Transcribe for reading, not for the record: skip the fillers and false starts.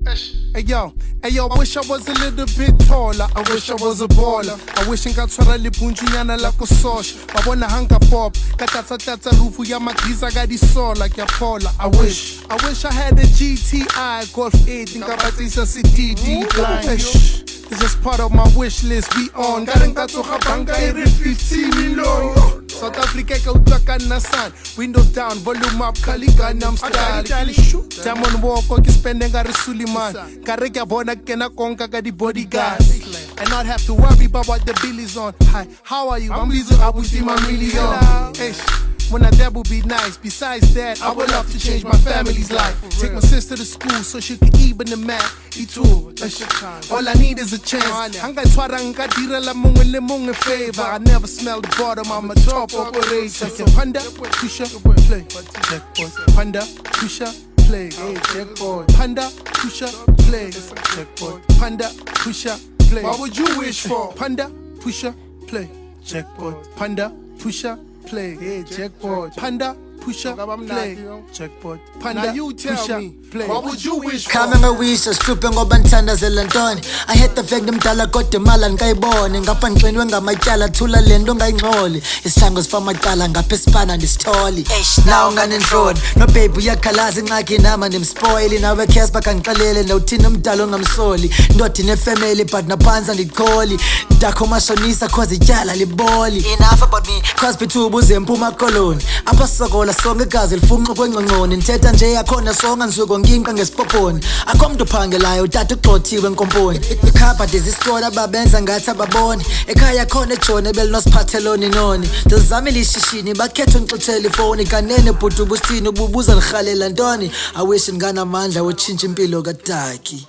Hey yo, I wish I was a little bit taller. I wish I was a baller. I wish Gxarha le punchunyana la ko sosh. Ba bona hanga pop. Ka tlatsa rufu ya magisa ga di sola kya pola. I wish I had a GTI Golf 8 nkabatisa CDD blind. It's just part of my wish list. We on. Gxarha banga iri 15 long. South Africa ka utlakana san. Windows down, volume up, Kaligana I'm style. Diamond walk ki spend ngari Suleiman. Kare kya bona kena konka ka di bodyguards. And not have to worry about what the bill is on. Hi, how are you? I'm busy up with my million. When I dab would be nice. Besides that, I would love to change my family's life. Take my sister to school so she could even the math. Ithuba. All I need is a chance. Gxarha nkadirela mongwe le mongwe favor. I never smell the bottom, I'm a top operator. So panda, pusha, play. Checkpoint. Panda, pusha, play. Checkpoint. Panda, pusha, play. Checkpoint. Panda, pusha, play. What would you wish for? Panda, pusha, play. Checkpoint. Panda, pusha, play. Hey, checkpoint. Panda, pusha, play. Checkpoint. Panda, now you tell me, play. What would you wish for? Kama ngawisha stripeng ngoba ngithandazela ntoni. I hate the fact mdala kodwa imali ngayibone ngapha ngixinwe ngamatyala thula lento ngayingxoli. Isihlango sifama maqala ngapha esipana ndisitholi. Now nganenhloni no baby uyakhalaza ingxaki nama ndimspoil nawe Cassper kangixelele nawuthina umdala ongamsoli. Ndodi nefamily but naphansi ndiqholi. Ndakho mashonisa cause ityala liboli. Enough about me cause Ithuba uzempuma koloni. Apha sokola sonke igazi lifunxa kwengcongconi. Nthetha nje yakhona songa nsuku ngimqa ngesipoponi. Akho mntu phangelayo tata uxothiwe enkomponi. Ikhapha dizisikora babenza ngathi ababoni. Ekhaya khona ejone belinoziphatheloni noni. Ndizamile ishishini bakhetha ungixithela ifoni. Kanene bhuti ubusithini ububuza lirhalela ntoni. I wish nganamandla wotshintsha impilo kadaki.